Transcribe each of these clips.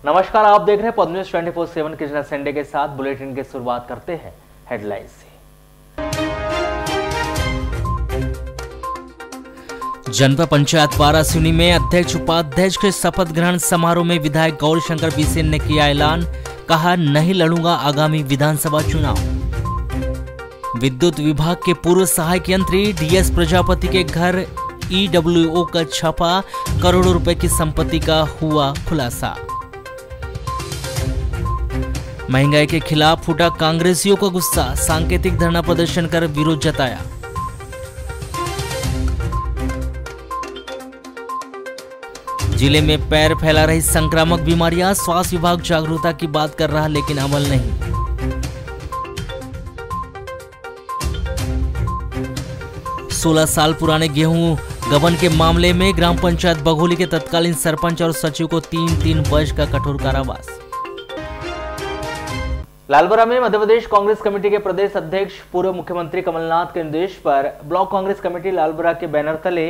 नमस्कार, आप देख रहे हैं पद न्यूज 24/7 कृष्णा संडे के साथ। बुलेटिन की शुरुआत करते हैं हेडलाइंस से। जनपद पंचायत वारासिनी में अध्यक्ष उपाध्यक्ष के शपथ ग्रहण समारोह में विधायक गौरीशंकर बिसेन ने किया ऐलान, कहा नहीं लड़ूंगा आगामी विधानसभा चुनाव। विद्युत विभाग के पूर्व सहायक यंत्री डीएस प्रजापति के घर ईडब्ल्यूओ का छापा, करोड़ों रुपए की संपत्ति का हुआ खुलासा। महंगाई के खिलाफ फूटा कांग्रेसियों का गुस्सा, सांकेतिक धरना प्रदर्शन कर विरोध जताया। जिले में पैर फैला रही संक्रामक बीमारियां, स्वास्थ्य विभाग जागरूकता की बात कर रहा लेकिन अमल नहीं। सोलह साल पुराने गेहूं गबन के मामले में ग्राम पंचायत बघोली के तत्कालीन सरपंच और सचिव को 3 वर्ष का कठोर कारावास। लालबरा में मध्य प्रदेश कांग्रेस कमेटी के प्रदेश अध्यक्ष पूर्व मुख्यमंत्री कमलनाथ के निर्देश पर ब्लॉक कांग्रेस कमेटी लालबरा के बैनर तले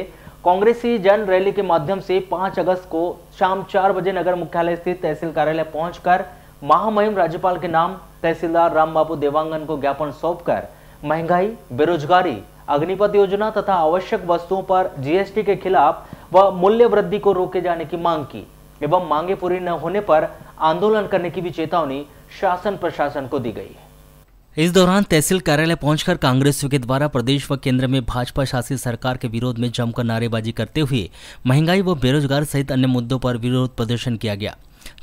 कांग्रेसी जन रैली के माध्यम से 5 अगस्त को शाम 4 बजे नगर मुख्यालय स्थित तहसील कार्यालय पहुंचकर महामहिम राज्यपाल के नाम तहसीलदार रामबाबू देवांगन को ज्ञापन सौंपकर महंगाई, बेरोजगारी, अग्निपथ योजना तथा आवश्यक वस्तुओं पर जीएसटी के खिलाफ व मूल्य वृद्धि को रोके जाने की मांग की एवं मांगे पूरी न होने पर आंदोलन करने की भी चेतावनी शासन प्रशासन को दी गई है। इस दौरान तहसील कार्यालय पहुंचकर कांग्रेसियों के द्वारा प्रदेश व केंद्र में भाजपा शासित सरकार के विरोध में जमकर नारेबाजी करते हुए महंगाई व बेरोजगार सहित अन्य मुद्दों पर विरोध प्रदर्शन किया गया।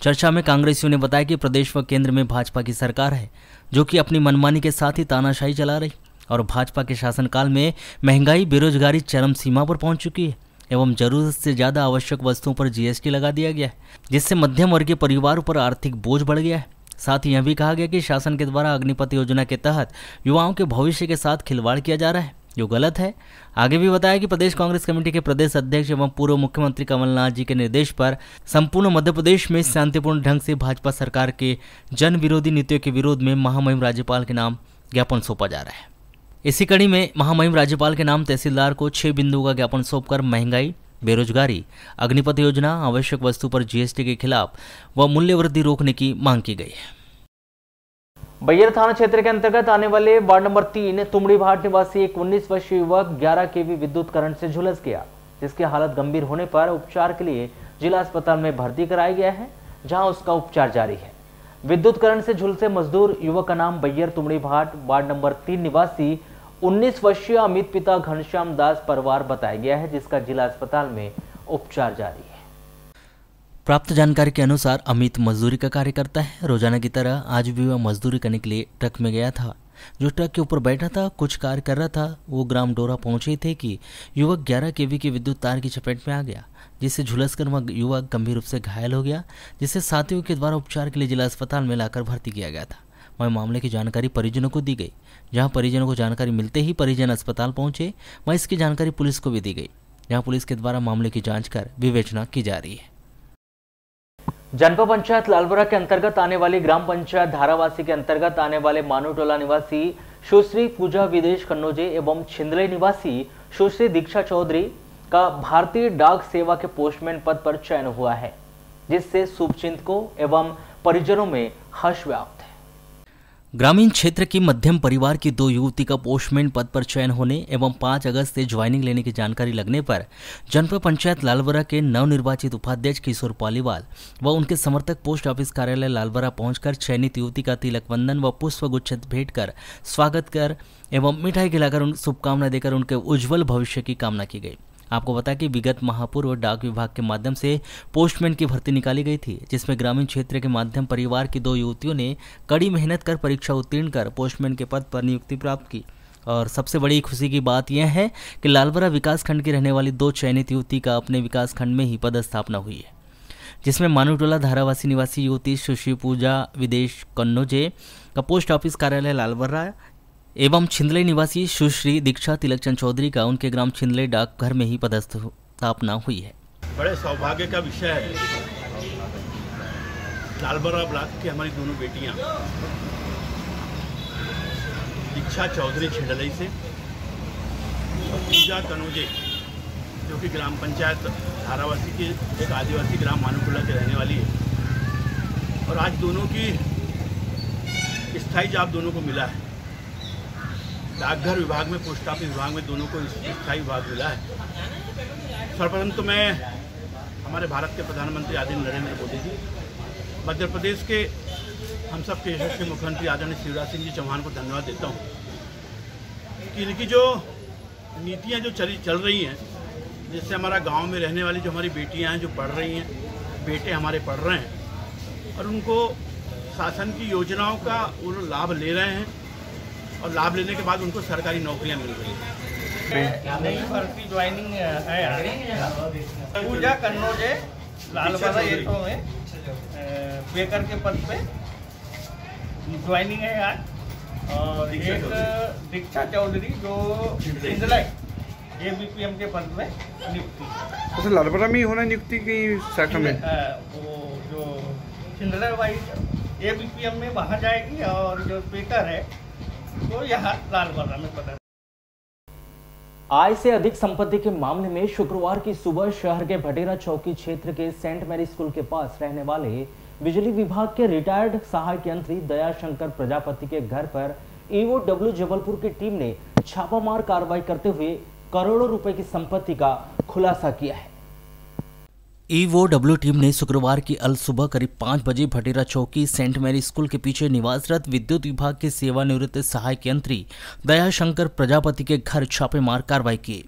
चर्चा में कांग्रेसियों ने बताया कि प्रदेश व केंद्र में भाजपा की सरकार है जो कि अपनी मनमानी के साथ ही तानाशाही चला रही और भाजपा के शासनकाल में महंगाई, बेरोजगारी चरम सीमा पर पहुंच चुकी है एवं जरूरत से ज्यादा आवश्यक वस्तुओं पर जीएसटी लगा दिया गया है, जिससे मध्यम वर्गीय परिवारों पर आर्थिक बोझ बढ़ गया है। साथ ही यह भी कहा गया कि शासन के द्वारा अग्निपथ योजना के तहत युवाओं के भविष्य के साथ खिलवाड़ किया जा रहा है, जो गलत है। आगे भी बताया कि प्रदेश कांग्रेस कमेटी के प्रदेश अध्यक्ष एवं पूर्व मुख्यमंत्री कमलनाथ जी के निर्देश पर संपूर्ण मध्य प्रदेश में शांतिपूर्ण ढंग से भाजपा सरकार के जन विरोधी नीतियों के विरोध में महामहिम राज्यपाल के नाम ज्ञापन सौंपा जा रहा है। इसी कड़ी में महामहिम राज्यपाल के नाम तहसीलदार को 6 बिंदुओं का ज्ञापन सौंपकर महंगाई, बेरोजगारी, अग्निपथ योजना, आवश्यक वस्तु पर जीएसटी के खिलाफ व मूल्य वृद्धि रोकने की मांग की गई है। बैयर थाना क्षेत्र के अंतर्गत आने वाले वार्ड नंबर 3 तुमड़ी भाट निवासी एक 19 वर्षीय युवक 11 केवी विद्युत करंट से झुलस गया, जिसकी हालत गंभीर होने पर उपचार के लिए जिला अस्पताल में भर्ती कराया गया है, जहां उसका उपचार जारी है। विद्युत करंट से झुलसे मजदूर युवक का नाम बैयर तुमड़ी भाट वार्ड नंबर 3 निवासी 19 वर्षीय अमित पिता घनश्याम दास परिवार बताया गया है, जिसका जिला अस्पताल में उपचार जारी है। प्राप्त जानकारी के अनुसार अमित मजदूरी का कार्य करता है। रोजाना की तरह आज भी वह मजदूरी करने के लिए ट्रक में गया था। जो ट्रक के ऊपर बैठा था, कुछ कार्य कर रहा था, वो ग्राम डोरा पहुंचे थे कि युवक 11 केवी की विद्युत तार की चपेट में आ गया, जिससे झुलसकर वह युवक गंभीर रूप से घायल हो गया, जिसे साथियों के द्वारा उपचार के लिए जिला अस्पताल में लाकर भर्ती किया गया था। वहीं मामले की जानकारी परिजनों को दी गई। जहां परिजनों को जानकारी मिलते ही परिजन अस्पताल पहुंचे, वहीं इसकी जानकारी पुलिस को भी दी गई, जहां पुलिस के द्वारा मामले की जांच कर विवेचना की जा रही है। जनपद पंचायत लालबरा के अंतर्गत आने वाली ग्राम पंचायत धारावासी के अंतर्गत आने वाले मानूटोला निवासी सुश्री पूजा विदेश कन्नौजे एवं छिंदले निवासी सुश्री दीक्षा चौधरी का भारतीय डाक सेवा के पोस्टमैन पद पर चयन हुआ है, जिससे शुभचिंतकों एवं परिजनों में हर्ष व्याप्त है। ग्रामीण क्षेत्र की मध्यम परिवार की 2 युवती का पोस्टमैन पद पर चयन होने एवं 5 अगस्त से ज्वाइनिंग लेने की जानकारी लगने पर जनपद पंचायत लालबरा के नवनिर्वाचित उपाध्यक्ष किशोर पालीवाल व उनके समर्थक पोस्ट ऑफिस कार्यालय लालबरा पहुंचकर चयनित युवती का तिलक वंदन व पुष्प गुच्छ भेंट कर स्वागत कर एवं मिठाई खिलाकर शुभकामनाएं देकर उनके उज्जवल भविष्य की कामना की गई। आपको बता कि विगत महापूर्व डाक विभाग के माध्यम से पोस्टमैन की भर्ती निकाली गई थी, जिसमें ग्रामीण क्षेत्र के माध्यम परिवार की 2 युवतियों ने कड़ी मेहनत कर परीक्षा उत्तीर्ण कर पोस्टमैन के पद पर नियुक्ति प्राप्त की। और सबसे बड़ी खुशी की बात यह है कि लालबरा विकासखंड की रहने वाली 2 चयनित युवती का अपने विकासखंड में ही पदस्थापना हुई है, जिसमें मानूटोला धारावासी निवासी युवती सुश्री पूजा विदेश कन्नौजे का पोस्ट ऑफिस कार्यालय लालबरा एवं छिंदले निवासी सुश्री दीक्षा तिलकचंद चौधरी का उनके ग्राम छिंदले डाकघर में ही पदस्थापना हुई है। बड़े सौभाग्य का विषय है। लालबरा ब्लॉक की हमारी दोनों बेटियां दीक्षा चौधरी छिंदले से और पूजा कन्नौजे जो कि ग्राम पंचायत धारावासी के एक आदिवासी ग्राम मानूटोला के रहने वाली है, और आज दोनों की स्थायी जॉब दोनों को मिला है। डाकघर विभाग में, पोस्ट ऑफिस विभाग में दोनों को स्थायी विभाग मिला है। सर्वप्रथम तो मैं हमारे भारत के प्रधानमंत्री आदरणीय नरेंद्र मोदी जी, मध्य प्रदेश के हम सब के यशस्वी मुख्यमंत्री आदरणीय शिवराज सिंह जी चौहान को धन्यवाद देता हूँ कि इनकी जो नीतियाँ जो चल रही हैं, जिससे हमारा गांव में रहने वाली जो हमारी बेटियां हैं जो पढ़ रही हैं, बेटे हमारे पढ़ रहे हैं और उनको शासन की योजनाओं का वो लाभ ले रहे हैं और लाभ लेने के बाद उनको सरकारी नौकरियां मिल रही हैं। नई भर्ती ज्वाइनिंग है पूजा कन्नौजे लालबाजा एटो में बेकर के पद पे ज्वाइनिंग है आज। और एक दीक्षा चौधरी जो ABPM के पद में नियुक्ति। तो लालबाजा में ही होना नियुक्ति की शाखा में वो जो छिंदलर वाइज ABPM में वहाँ जाएगी और जो बेकर है तो यहाँ लालबाजा में पता। आय से अधिक संपत्ति के मामले में शुक्रवार की सुबह शहर के भटेरा चौकी क्षेत्र के सेंट मैरी स्कूल के पास रहने वाले बिजली विभाग के रिटायर्ड सहायक यंत्री दयाशंकर प्रजापति के घर पर EOW जबलपुर की टीम ने छापामार कार्रवाई करते हुए करोड़ों रुपए की संपत्ति का खुलासा किया है। EOW टीम ने शुक्रवार की अल सुबह करीब 5 बजे भटेरा चौकी सेंट मैरी स्कूल के पीछे निवासरत विद्युत विभाग के सेवानिवृत्त सहायक यंत्री दयाशंकर प्रजापति के घर छापेमार कार्रवाई की।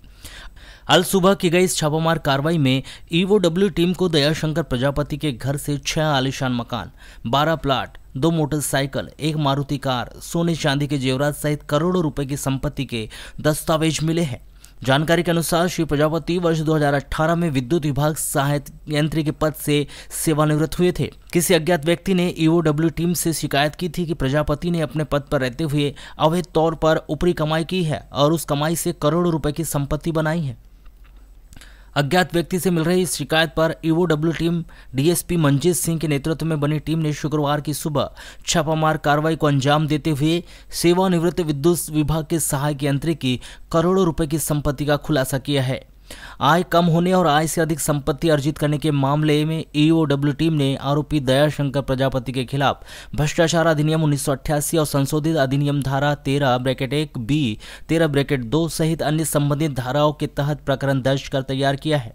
अल सुबह की गई इस छापामार कार्रवाई में EOW टीम को दयाशंकर प्रजापति के घर से 6 आलीशान मकान, 12 प्लाट, 2 मोटरसाइकिल, 1 मारुति कार, सोने चांदी के जेवरात सहित करोड़ों रुपए की संपत्ति के दस्तावेज मिले हैं। जानकारी के अनुसार श्री प्रजापति वर्ष 2018 में विद्युत विभाग सहायक यंत्री के पद से सेवानिवृत्त हुए थे। किसी अज्ञात व्यक्ति ने EOW टीम से शिकायत की थी कि प्रजापति ने अपने पद पर रहते हुए अवैध तौर पर ऊपरी कमाई की है और उस कमाई से करोड़ों रुपए की संपत्ति बनाई है। अज्ञात व्यक्ति से मिल रही इस शिकायत पर EOW team DSP Manjeet Singh के नेतृत्व में बनी टीम ने शुक्रवार की सुबह छापामार कार्रवाई को अंजाम देते हुए सेवानिवृत्त विद्युत विभाग के सहायक यंत्री की करोड़ों रुपए की संपत्ति का खुलासा किया है। आय कम होने और आय से अधिक संपत्ति अर्जित करने के मामले में EOW टीम ने आरोपी दयाशंकर प्रजापति के खिलाफ भ्रष्टाचार अधिनियम 1988 और संशोधित अधिनियम धारा 13(1)(b) 13(2) सहित अन्य संबंधित धाराओं के तहत प्रकरण दर्ज कर तैयार किया है।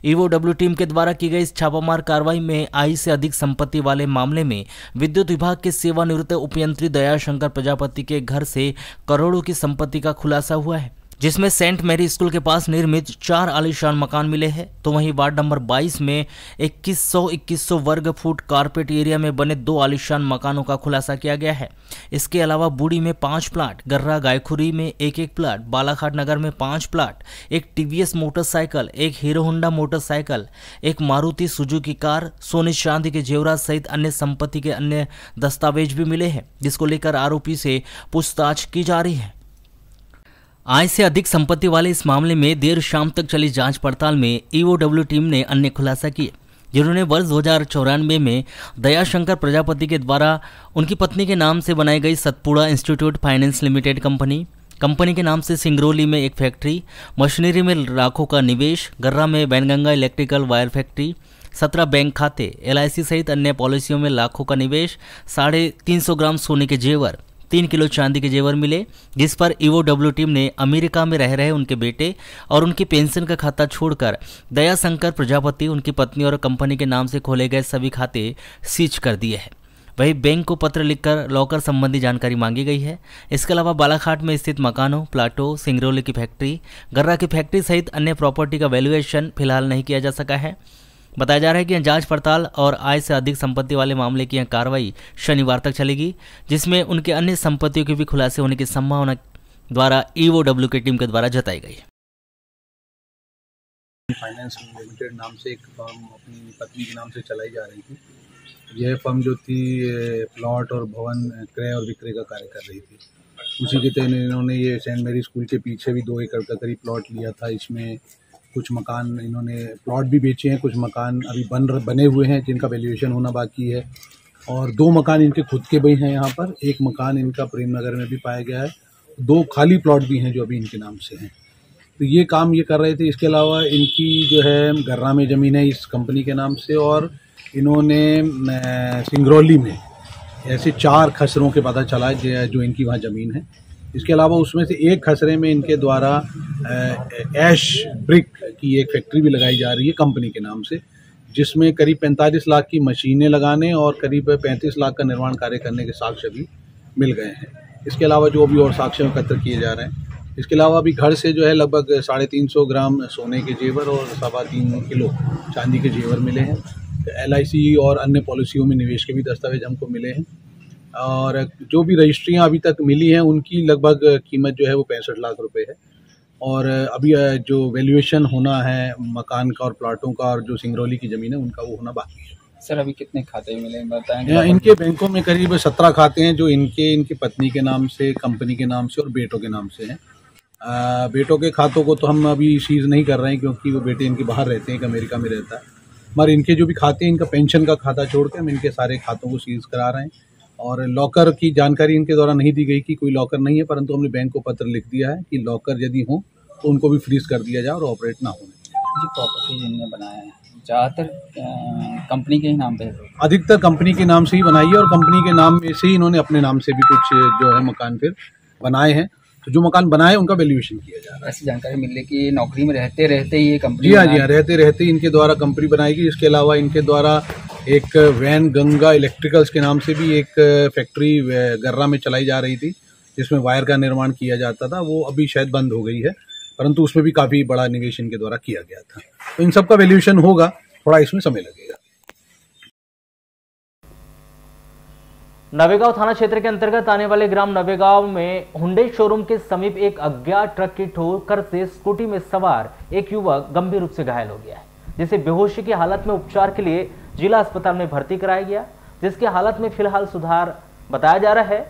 EOW टीम के द्वारा की गई इस छापामार कार्रवाई में आय से अधिक संपत्ति वाले मामले में विद्युत विभाग के सेवानिवृत्त उपयंत्री दयाशंकर प्रजापति के घर से करोड़ों की संपत्ति का खुलासा हुआ है, जिसमें सेंट मैरी स्कूल के पास निर्मित 4 आलीशान मकान मिले हैं, तो वहीं वार्ड नंबर 22 में 2100 वर्ग फुट कारपेट एरिया में बने 2 आलीशान मकानों का खुलासा किया गया है। इसके अलावा बूढ़ी में 5 प्लाट, गर्रा गायखुरी में 1 प्लाट, बालाघाट नगर में 5 प्लाट, एक TVS मोटरसाइकिल, एक हीरो होंडा मोटरसाइकिल, एक मारुति सुजुकी कार, सोने चांदी के जेवरात सहित अन्य संपत्ति के अन्य दस्तावेज भी मिले हैं, जिसको लेकर आरोपी से पूछताछ की जा रही है। आय से अधिक संपत्ति वाले इस मामले में देर शाम तक चली जांच पड़ताल में EOW टीम ने अन्य खुलासा किए, जिन्होंने वर्ष 2094 में दयाशंकर प्रजापति के द्वारा उनकी पत्नी के नाम से बनाई गई Satpura institute finance limited company के नाम से सिंगरौली में एक फैक्ट्री, मशीनरी में लाखों का निवेश, गर्रा में Wainganga electrical wire factory, 17 bank खाते, LIC सहित अन्य पॉलिसियों में लाखों का निवेश, 350 ग्राम सोने के जेवर, 3 किलो चांदी के जेवर मिले, जिस पर EOW टीम ने अमेरिका में रह रहे उनके बेटे और उनकी पेंशन का खाता छोड़कर दयाशंकर प्रजापति, उनकी पत्नी और कंपनी के नाम से खोले गए सभी खाते सीज कर दिए हैं। वहीं बैंक को पत्र लिखकर लॉकर संबंधी जानकारी मांगी गई है। इसके अलावा बालाघाट में स्थित मकानों, प्लाटों, सिंगरौली की फैक्ट्री, गर्रा की फैक्ट्री सहित अन्य प्रॉपर्टी का वैल्यूएशन फिलहाल नहीं किया जा सका है। बताया जा रहा है कि जांच पड़ताल और आय से अधिक संपत्ति वाले मामले की कार्रवाई शनिवार तक चलेगी, जिसमें उनके अन्य संपत्तियों के भी खुलासे होने की संभावना द्वारा EOW की टीम के द्वारा जताई गई है। फाइनेंस लिमिटेड नाम से एक फर्म अपनी पत्नी के नाम से चलाई जा रही थी। यह फर्म जो थी प्लॉट और भवन क्रय और विक्रय का कार्य कर रही थी। उसी के तहत इन्होंने ये सेंट मैरी स्कूल के पीछे भी 2 एकड़ का करीब प्लॉट लिया था। इसमें कुछ मकान इन्होंने प्लॉट भी बेचे हैं, कुछ मकान अभी बने हुए हैं जिनका वैल्यूएशन होना बाकी है, और 2 मकान इनके खुद के भी हैं यहाँ पर। एक मकान इनका प्रेम नगर में भी पाया गया है, 2 खाली प्लॉट भी हैं जो अभी इनके नाम से हैं। तो ये काम ये कर रहे थे। इसके अलावा इनकी जो है गर्रा में ज़मीन है इस कंपनी के नाम से, और इन्होंने सिंगरौली में ऐसे 4 खसरों के पता चला जो इनकी वहाँ ज़मीन है। इसके अलावा उसमें से एक खसरे में इनके द्वारा ऐश ब्रिक की एक फैक्ट्री भी लगाई जा रही है कंपनी के नाम से, जिसमें करीब 45 लाख की मशीनें लगाने और करीब 35 लाख का निर्माण कार्य करने के साक्ष्य भी मिल गए हैं। इसके अलावा जो भी और साक्ष्य एकत्र किए जा रहे हैं। इसके अलावा अभी घर से जो है लगभग 350 ग्राम सोने के जेवर और 3.25 किलो चांदी के जेवर मिले हैं। LIC और अन्य पॉलिसियों में निवेश के भी दस्तावेज हमको मिले हैं और जो भी रजिस्ट्रियां अभी तक मिली हैं उनकी लगभग कीमत जो है वो 65 लाख रुपए है। और अभी जो वैल्यूएशन होना है मकान का और प्लाटों का और जो सिंगरौली की ज़मीन है उनका वो होना बाकी है। सर अभी कितने खाते मिले बताएंगे? इनके बैंकों में करीब 17 खाते हैं जो इनकी पत्नी के नाम से, कंपनी के नाम से और बेटों के नाम से हैं। बेटों के खातों को तो हम अभी सीज नहीं कर रहे हैं क्योंकि वो बेटे इनके बाहर रहते हैं, एक अमेरिका में रहता है। मगर इनके जो भी खाते हैं, इनका पेंशन का खाता छोड़ के हम इनके सारे खातों को सीज करा रहे हैं। और लॉकर की जानकारी इनके द्वारा नहीं दी गई कि कोई लॉकर नहीं है, परंतु हमने बैंक को पत्र लिख दिया है कि लॉकर यदि हो तो उनको भी फ्रीज कर दिया जाए और ऑपरेट ना होने जी। प्रॉपर्टी जिनने बनाया है ज़्यादातर कंपनी के ही नाम पे है? अधिकतर कंपनी के नाम से ही बनाई है और कंपनी के नाम में से ही इन्होंने अपने नाम से भी कुछ जो है मकान फिर बनाए हैं। तो जो मकान बनाए उनका वैल्यूएशन किया जा रहा है। ऐसी जानकारी मिल रही कि नौकरी में रहते रहते ही ये कंपनी? जी हाँ, रहते रहते इनके द्वारा कंपनी बनाएगी। इसके अलावा इनके द्वारा एक वैन गंगा इलेक्ट्रिकल्स के नाम से भी एक फैक्ट्री गर्रा में चलाई जा रही थी जिसमें वायर का निर्माण किया जाता था। वो अभी शायद बंद हो गई है, परंतु उसमें भी काफ़ी बड़ा निवेश इनके द्वारा किया गया था। तो इन सब का वैल्यूएशन होगा, थोड़ा इसमें समय लगेगा। नवेगांव थाना क्षेत्र के अंतर्गत आने वाले ग्राम नवेगांव में हुंडई शोरूम के समीप एक अज्ञात ट्रक की ठोकर से स्कूटी में सवार एक युवक गंभीर रूप से घायल हो गया है, जिसे बेहोशी की हालत में उपचार के लिए जिला अस्पताल में भर्ती कराया गया, जिसकी हालत में फिलहाल सुधार बताया जा रहा है।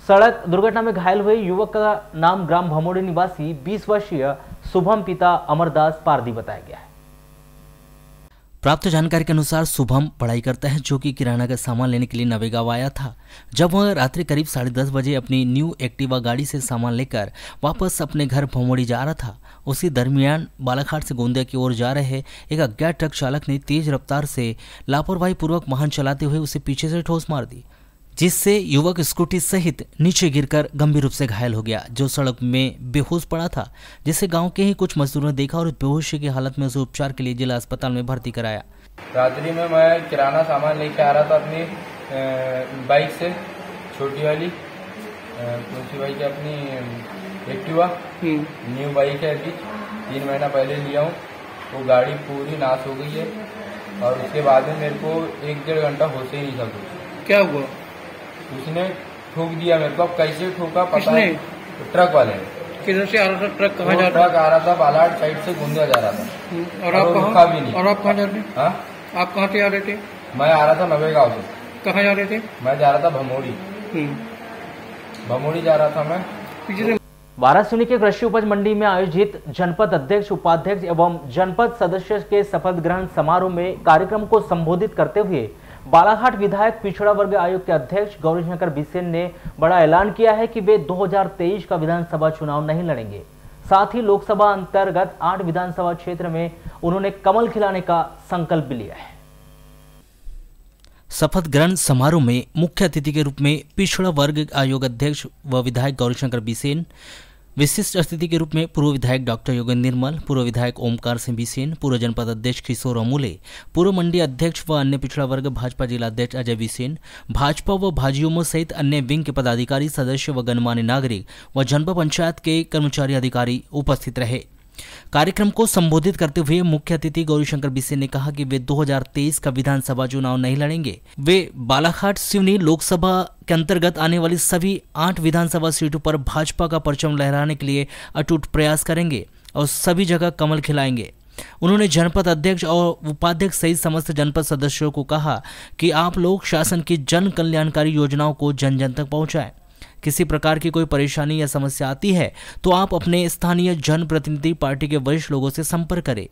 सड़क दुर्घटना में घायल हुए युवक का नाम ग्राम भमोड़ी निवासी 20 वर्षीय शुभम पिता अमरदास पारदी बताया गया है। प्राप्त जानकारी के अनुसार शुभम पढ़ाई करता है, जो कि किराना का सामान लेने के लिए नवेगांव आया था। जब वह रात्रि करीब 10:30 बजे अपनी न्यू एक्टिवा गाड़ी से सामान लेकर वापस अपने घर भमोड़ी जा रहा था, उसी दरमियान बालाघाट से गोंदिया की ओर जा रहे एक अज्ञात ट्रक चालक ने तेज रफ्तार से लापरवाही पूर्वक वाहन चलाते हुए उसे पीछे से ठोस मार दी, जिससे युवक स्कूटी सहित नीचे गिरकर गंभीर रूप से घायल हो गया, जो सड़क में बेहोश पड़ा था, जिसे गांव के ही कुछ मजदूरों ने देखा और बेहोशी की हालत में उसे उपचार के लिए जिला अस्पताल में भर्ती कराया। रात्रि में मैं किराना सामान लेके आ रहा था अपनी बाइक से, छोटी वाली दूसरी बाइक है अपनी एक्टिवा, न्यू बाइक है, अभी 3 महीना पहले लिया हूँ। वो गाड़ी पूरी नाश हो गई है और उसके बाद में मेरे को 1-1.5 घंटा होश ही नहीं था। क्या हुआ? उसने ठोक दिया मेरे को। अब कैसे ठोका पता नहीं। ट्रक वाले ने। किधर से आ रहा था ट्रक? कहाँ जा रहा था? ट्रक आ रहा था बालाघाट साइड से गोंदिया जा रहा था। और आप कहाँ भी नहीं। और आप कहाँ जा रहे थे? हाँ, आप कहाँ से आ रहे थे? मैं आ रहा था नवेगांव से। कहाँ जा रहे थे? मैं जा रहा था भमोड़ी। भमोड़ी जा रहा था मैं। वाराणसी के कृषि उपज मंडी में आयोजित जनपद अध्यक्ष, उपाध्यक्ष एवं जनपद सदस्य के शपथ ग्रहण समारोह में कार्यक्रम को संबोधित करते हुए बालाघाट विधायक पिछड़ा वर्ग आयोग के अध्यक्ष गौरीशंकर बिसेन ने बड़ा ऐलान किया है कि वे 2023 का विधानसभा चुनाव नहीं लड़ेंगे। साथ ही लोकसभा अंतर्गत 8 विधानसभा क्षेत्र में उन्होंने कमल खिलाने का संकल्प भी लिया है। शपथ ग्रहण समारोह में मुख्य अतिथि के रूप में पिछड़ा वर्ग आयोग अध्यक्ष व विधायक गौरीशंकर बिसेन, विशिष्ट अतिथि के रूप में पूर्व विधायक डॉक्टर योगेंद्र निर्मल, पूर्व विधायक ओमकार सिंह बिसेन, पूर्व जनपद अध्यक्ष किशोर अमूले, पूर्व मंडी अध्यक्ष व अन्य पिछड़ा वर्ग भाजपा जिला अध्यक्ष अजय बिसेन, भाजपा व भाजयुमो सहित अन्य विंग के पदाधिकारी, सदस्य व गणमान्य नागरिक व जनपद पंचायत के कर्मचारी अधिकारी उपस्थित रहे। कार्यक्रम को संबोधित करते हुए मुख्य अतिथि गौरीशंकर बिसेन ने कहा कि वे 2023 का विधानसभा चुनाव नहीं लड़ेंगे। वे बालाघाट सिवनी लोकसभा के अंतर्गत आने वाली सभी 8 विधानसभा सीटों पर भाजपा का परचम लहराने के लिए अटूट प्रयास करेंगे और सभी जगह कमल खिलाएंगे। उन्होंने जनपद अध्यक्ष और उपाध्यक्ष सहित समस्त जनपद सदस्यों को कहा कि आप लोग शासन की जन कल्याणकारी योजनाओं को जन जन तक पहुंचाएं। किसी प्रकार की कोई परेशानी या समस्या आती है तो आप अपने स्थानीय जनप्रतिनिधि पार्टी के वरिष्ठ लोगों से संपर्क करें।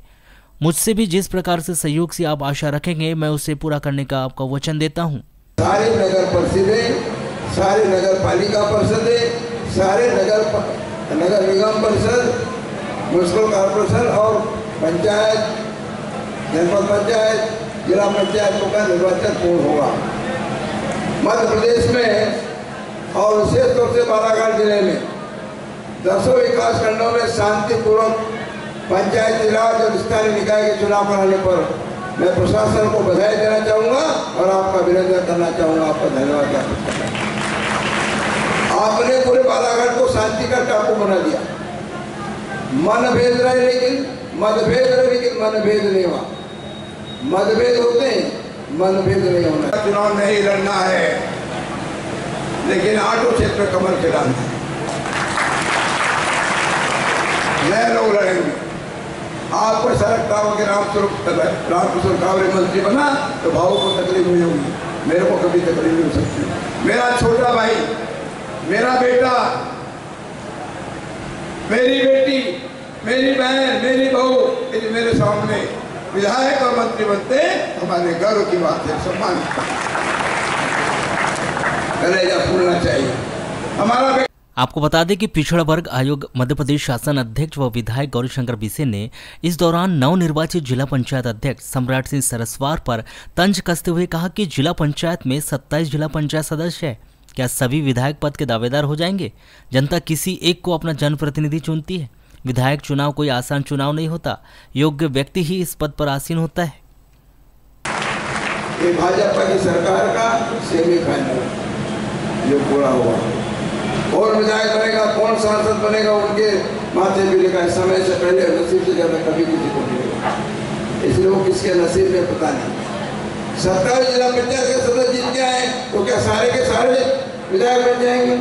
मुझसे भी जिस प्रकार से सहयोग से आप आशा रखेंगे, मैं उसे पूरा करने का आपका वचन देता हूं। सारे नगर परिषदें, सारे नगर पालिका परिषदें, सारे नगर निगम परिषद, म्युनिसिपल कॉर्पोरेशन और पंचायत, जनपद पंचायत, जिला पंचायतों का निर्वाचन पूर्ण होगा। मध्य प्रदेश में और विशेष तौर से बालाघाट जिले में 10 विकास खंडों में शांतिपूर्वक पंचायती राज और स्थानीय निकाय के चुनाव कराने पर मैं प्रशासन को बधाई देना चाहूँगा और आपका अभिनंदन करना चाहूँगा, आपका धन्यवाद ज्ञापित करना चाहूँगा। आपने पूरे बालाघाट को शांति का टापू बना दिया। मनभेद रहे लेकिन मनभेद नहीं हुआ। मतभेद होते हैं, मनभेद नहीं होना। चुनाव नहीं लड़ना है लेकिन ऑटो क्षेत्र में कमर खिलाना है। नए लोग लड़ेंगे। आपको सड़क कावड़ के रामकिशोर कावरे मंत्री बना तो भाव को तकलीफ हुई होगी, मेरे को कभी तकलीफ नहीं हो सकती। मेरा छोटा भाई, मेरा बेटा, मेरी बेटी, मेरी बहन, मेरी बहू यदि मेरे सामने विधायक और मंत्री बनते हमारे गर्व की बात है, सम्मान कलेजा फूलना चाहिए हमारा। आपको बता दें कि पिछड़ा वर्ग आयोग मध्य प्रदेश शासन अध्यक्ष व विधायक गौरीशंकर बिसे ने इस दौरान नवनिर्वाचित जिला पंचायत अध्यक्ष सम्राट सिंह सरस्वार पर तंज कसते हुए कहा कि जिला पंचायत में 27 जिला पंचायत सदस्य है, क्या सभी विधायक पद के दावेदार हो जाएंगे? जनता किसी एक को अपना जनप्रतिनिधि चुनती है। विधायक चुनाव कोई आसान चुनाव नहीं होता, योग्य व्यक्ति ही इस पद पर आसीन होता है। ये भाजपा की सरकार का सेमीफाइनल जो पूरा हुआ, कौन विधायक बनेगा, कौन सांसद बनेगा, उनके माथे पे लिखा है। समय से पहले नसीब से ज्यादा कभी किसी को नहीं होगा, इसलिए वो किसके नसीब में पता नहीं। 27 जिला पंचायत के सदस्य जीत के आए तो क्या सारे के सारे विधायक बन जाएंगे?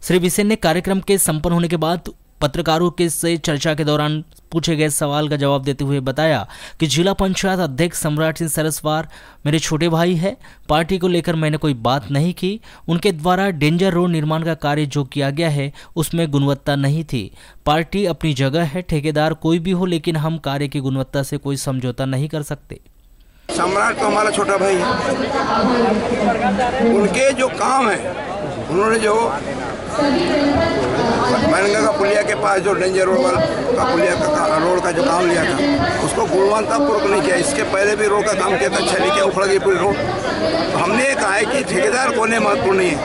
श्री बिसेन ने कार्यक्रम के संपन्न होने के बाद पत्रकारों के से चर्चा के दौरान पूछे गए सवाल का जवाब देते हुए बताया कि जिला पंचायत अध्यक्ष सम्राट सिंह सरस्वार मेरे छोटे भाई है। पार्टी को लेकर मैंने कोई बात नहीं की। उनके द्वारा डेंजर रोड निर्माण का कार्य जो किया गया है उसमें गुणवत्ता नहीं थी। पार्टी अपनी जगह है, ठेकेदार कोई भी हो, लेकिन हम कार्य की गुणवत्ता से कोई समझौता नहीं कर सकते। सम्राट तो हमारा छोटा भाई है, उनके जो काम है, उन्होंने जो मैनगा का पुलिया के पास जो डेंजर रोड का पुलिया का रोड का जो काम लिया था उसको गुणवत्तापूर्वक नहीं किया। इसके पहले भी रोड का काम किया था, अच्छा नहीं किया, उखड़ गई पूरी रोड। तो हमने ये कहा है कि ठेकेदार कौन है महत्वपूर्ण नहीं है,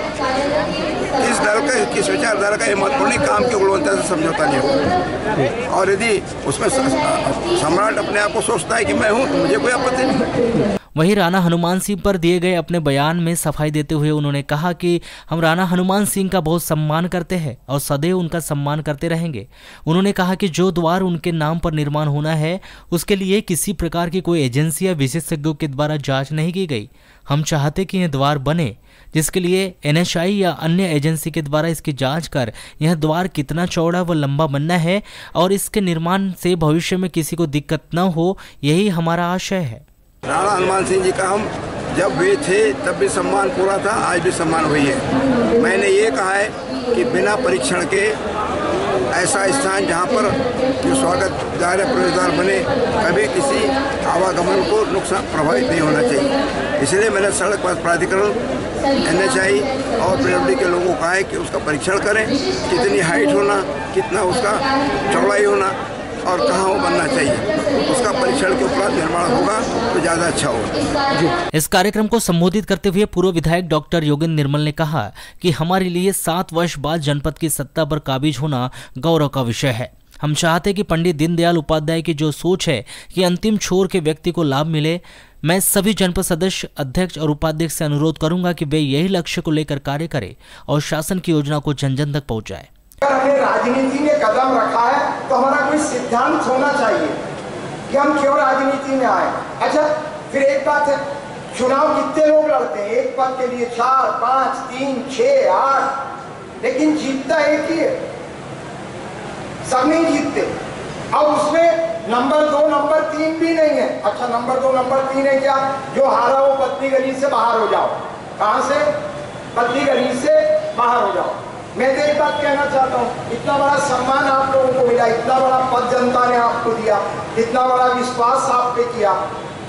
किस दल का, किस विचारधारा का ये महत्वपूर्ण नहीं, काम की गुणवत्ता से समझौता नहीं होगा। और यदि उसमें सम्राट अपने आप को सोचता है कि मैं हूँ तो मुझे कोई आपत्ति नहीं। वहीं राणा हनुमान सिंह पर दिए गए अपने बयान में सफाई देते हुए उन्होंने कहा कि हम राणा हनुमान सिंह का बहुत सम्मान करते हैं और सदैव उनका सम्मान करते रहेंगे। उन्होंने कहा कि जो द्वार उनके नाम पर निर्माण होना है उसके लिए किसी प्रकार की कोई एजेंसी या विशेषज्ञों के द्वारा जांच नहीं की गई। हम चाहते कि यह द्वार बने, जिसके लिए NHI या अन्य एजेंसी के द्वारा इसकी जांच कर यह द्वार कितना चौड़ा व लंबा बनना है और इसके निर्माण से भविष्य में किसी को दिक्कत न हो, यही हमारा आशय है। राणा हनुमान सिंह जी का हम जब वे थे तब भी सम्मान पूरा था, आज भी सम्मान हुई है। मैंने ये कहा है कि बिना परीक्षण के ऐसा स्थान जहाँ पर जो स्वागतदार प्रवेशद्वार बने, कभी किसी आवागमन को नुकसान प्रभावित नहीं होना चाहिए। इसलिए मैंने सड़क प्राधिकरण, NHI और PWD के लोगों को कहा है कि उसका परीक्षण करें, कितनी हाइट होना, कितना उसका चौड़ाई होना और कहाँ वो बनना चाहिए, उसका परीक्षण के उपरांत निर्माण होगा तो ज़्यादा अच्छा होगा। इस कार्यक्रम को संबोधित करते हुए पूर्व विधायक डॉक्टर योगेंद्र निर्मल ने कहा कि हमारे लिए 7 वर्ष बाद जनपद की सत्ता पर काबिज होना गौरव का विषय है। हम चाहते कि पंडित दीनदयाल उपाध्याय की जो सोच है कि अंतिम छोर के व्यक्ति को लाभ मिले, मैं सभी जनपद सदस्य, अध्यक्ष और उपाध्यक्ष से अनुरोध करूंगा कि वे यही लक्ष्य को लेकर कार्य करें और शासन की योजना को जन जन तक पहुँचाए। अगर हमने राजनीति में कदम रखा है तो हमारा कोई सिद्धांत होना चाहिए कि हम क्यों राजनीति में आए। अच्छा, फिर एक बात है, चुनाव कितने लोग लड़ते हैं एक पद के लिए? 4, 5, 3, 6, 8, लेकिन जीतता एक ही है, सब नहीं जीतते। अब उसमें नंबर 2, नंबर 3 भी नहीं है। अच्छा, नंबर 2, नंबर 3 है क्या? जो हारा वो पत्नी गली से बाहर हो जाओ। कहाँ से? पत्नी गली से बाहर हो जाओ। मैं तो एक बात कहना चाहता हूँ, इतना बड़ा सम्मान आप लोगों को मिला, इतना बड़ा पद जनता ने आपको दिया, इतना बड़ा विश्वास आप पे किया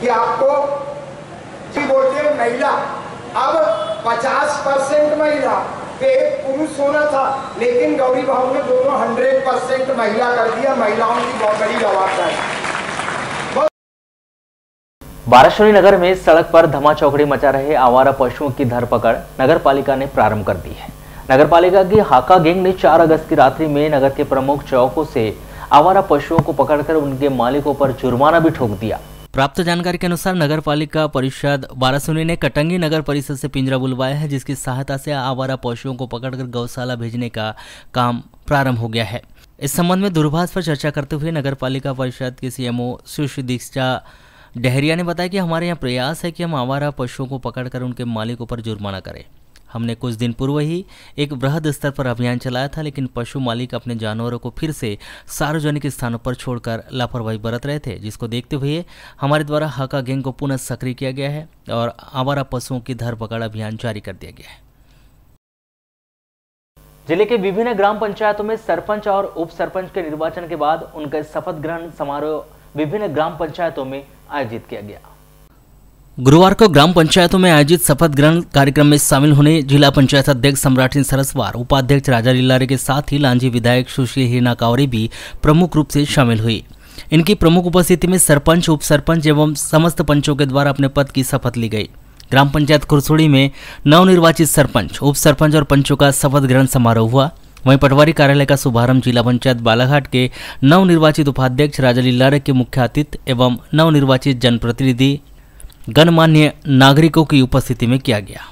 कि आपको जी बोलते हैं महिला, अब 50% महिला पे एक पुरुष होना था, लेकिन गौरी बहू ने दोनों 100% महिला कर दिया। महिलाओं की बहुत बड़ी जवाबदारी। बाराशुरी नगर में सड़क पर धमाचौकड़ी मचा रहे आवारा पशुओं की धरपकड़ नगर पालिका ने प्रारंभ कर दी है। नगर पालिका की हाका गैंग ने 4 अगस्त की रात्रि में नगर के प्रमुख चौकों से आवारा पशुओं को पकड़कर उनके मालिकों पर जुर्माना भी ठोक दिया। प्राप्त जानकारी के अनुसार नगर पालिका परिषद बाराशुरी ने कटंगी नगर परिषद से पिंजरा बुलवाया है, जिसकी सहायता से आवारा पशुओं को पकड़कर गौशाला भेजने का काम प्रारंभ हो गया है। इस संबंध में दूरभाष पर चर्चा करते हुए नगर पालिका परिषद के सीएमओ सुश्री दीक्षा डहरिया ने बताया कि हमारे यहाँ प्रयास है कि हम आवारा पशुओं को पकड़कर उनके मालिकों पर जुर्माना करें। हमने कुछ दिन पूर्व ही एक बृहद स्तर पर अभियान चलाया था, लेकिन पशु मालिक अपने जानवरों को फिर से सार्वजनिक स्थानों पर छोड़कर लापरवाही बरत रहे थे, जिसको देखते हुए हमारे द्वारा हाका गैंग को पुनः सक्रिय किया गया है और आवारा पशुओं की धरपकड़ अभियान जारी कर दिया गया है। जिले के विभिन्न ग्राम पंचायतों में सरपंच और उप सरपंच के निर्वाचन के बाद उनका शपथ ग्रहण समारोह विभिन्न ग्राम पंचायतों में आयोजित किया गया। गुरुवार को ग्राम पंचायतों में आयोजित शपथ ग्रहण कार्यक्रम में शामिल होने जिला पंचायत अध्यक्ष सम्राट सिंह सरस्वार, उपाध्यक्ष राजा लीलारे के साथ ही लांजी विधायक सुश्री हिना कावरे भी प्रमुख रूप से शामिल हुई। इनकी प्रमुख उपस्थिति में सरपंच, उप सरपंच एवं समस्त पंचों के द्वारा अपने पद की शपथ ली गई। ग्राम पंचायत खुरसुड़ी में नवनिर्वाचित सरपंच, उप सरपंच और पंचों का शपथ ग्रहण समारोह हुआ। वहीं पटवारी कार्यालय का शुभारंभ जिला पंचायत बालाघाट के नवनिर्वाचित उपाध्यक्ष राजा लीलारे के मुख्य अतिथि एवं नवनिर्वाचित जनप्रतिनिधि गणमान्य नागरिकों की उपस्थिति में किया गया।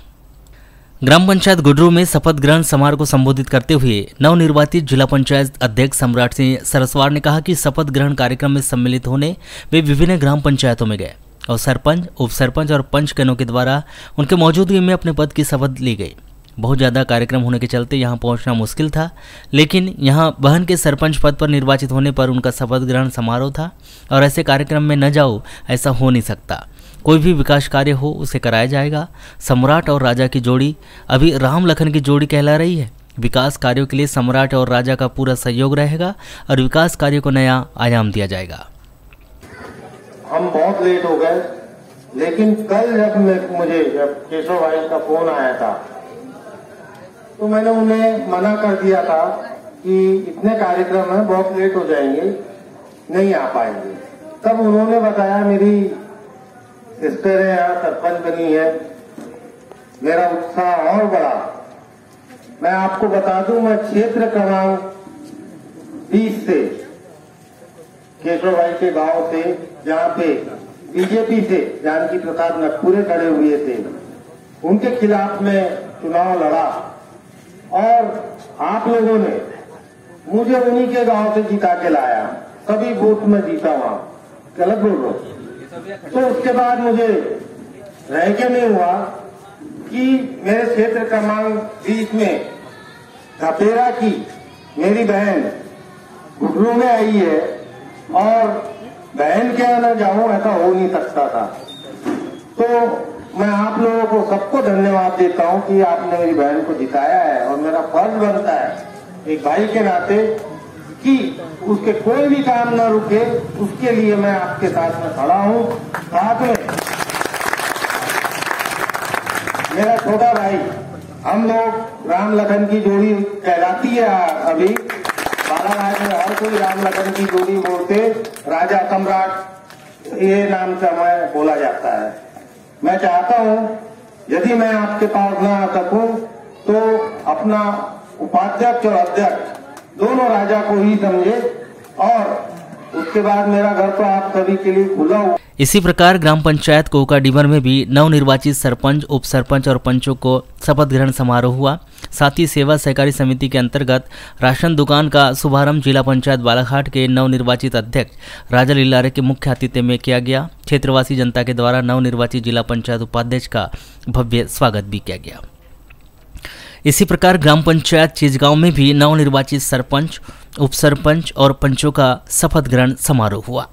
ग्राम पंचायत गुडरू में शपथ ग्रहण समारोह को संबोधित करते हुए नवनिर्वाचित जिला पंचायत अध्यक्ष सम्राट सिंह सरस्वार ने कहा कि शपथ ग्रहण कार्यक्रम में सम्मिलित होने वे विभिन्न ग्राम पंचायतों में गए और सरपंच, उप सरपंच और पंचगणों के द्वारा उनके मौजूदगी में अपने पद की शपथ ली गई। बहुत ज़्यादा कार्यक्रम होने के चलते यहां पहुंचना मुश्किल था, लेकिन यहां बहन के सरपंच पद पर निर्वाचित होने पर उनका शपथ ग्रहण समारोह था और ऐसे कार्यक्रम में न जाओ ऐसा हो नहीं सकता। कोई भी विकास कार्य हो उसे कराया जाएगा। सम्राट और राजा की जोड़ी अभी राम लखन की जोड़ी कहला रही है। विकास कार्यों के लिए सम्राट और राजा का पूरा सहयोग रहेगा और विकास कार्यों को नया आयाम दिया जाएगा। हम बहुत लेट हो गए, लेकिन कल जब केशव भाई का फोन आया था तो मैंने उन्हें मना कर दिया था कि इतने कार्यक्रम हैं, बहुत लेट हो जाएंगे, नहीं आ पाएंगे। तब उन्होंने बताया मेरी सिस्टर है यहाँ सरपंच बनी है, मेरा उत्साह और बढ़ा। मैं आपको बता दूं, मैं क्षेत्र क्रमांक 20 से केशव भाई के गांव से, जहाँ पे बीजेपी से जानकी प्रसाद नकपुरे खड़े हुए थे, उनके खिलाफ में चुनाव लड़ा और आप लोगों ने मुझे उन्हीं के गांव से जिता के लाया। सभी बूथ में जीता वहां, गलत बोल रहा हूं। तो उसके बाद मुझे रह के नहीं हुआ कि मेरे क्षेत्र क्रमांक 20 में धपेरा की मेरी बहन गुडरू में आई है और बहन के यहाँ न जाऊं ऐसा हो नहीं सकता था। तो मैं आप लोगों को सबको धन्यवाद देता हूं कि आपने मेरी बहन को जिताया है और मेरा फर्ज बनता है एक भाई के नाते कि उसके कोई भी काम न रुके, उसके लिए मैं आपके साथ में खड़ा हूं। साथ में मेरा छोटा भाई, हम लोग राम लखन की जोड़ी कहलाती है। अभी बालाघाट में हर कोई राम लखन की जोड़ी बोलते, राजा सम्राट ये नाम से हमें बोला जाता है। मैं चाहता हूं यदि मैं आपके पास न आ सकूं तो अपना उपाध्यक्ष और अध्यक्ष दोनों राजा को ही समझे और उसके बाद मेरा घर तो आप सभी के लिए खुला हो। इसी प्रकार ग्राम पंचायत कोकाडीबर में भी नवनिर्वाचित सरपंच, उप सरपंच और पंचों को शपथ ग्रहण समारोह हुआ। साथ ही सेवा सहकारी समिति के अंतर्गत राशन दुकान का शुभारंभ जिला पंचायत बालाघाट के नवनिर्वाचित अध्यक्ष राजा लीलारे के मुख्य आतिथ्य में किया गया। क्षेत्रवासी जनता के द्वारा नवनिर्वाचित जिला पंचायत उपाध्यक्ष का भव्य स्वागत भी किया गया। इसी प्रकार ग्राम पंचायत चिजगांव में भी नवनिर्वाचित सरपंच, उप सरपंच और पंचों का शपथ ग्रहण समारोह हुआ।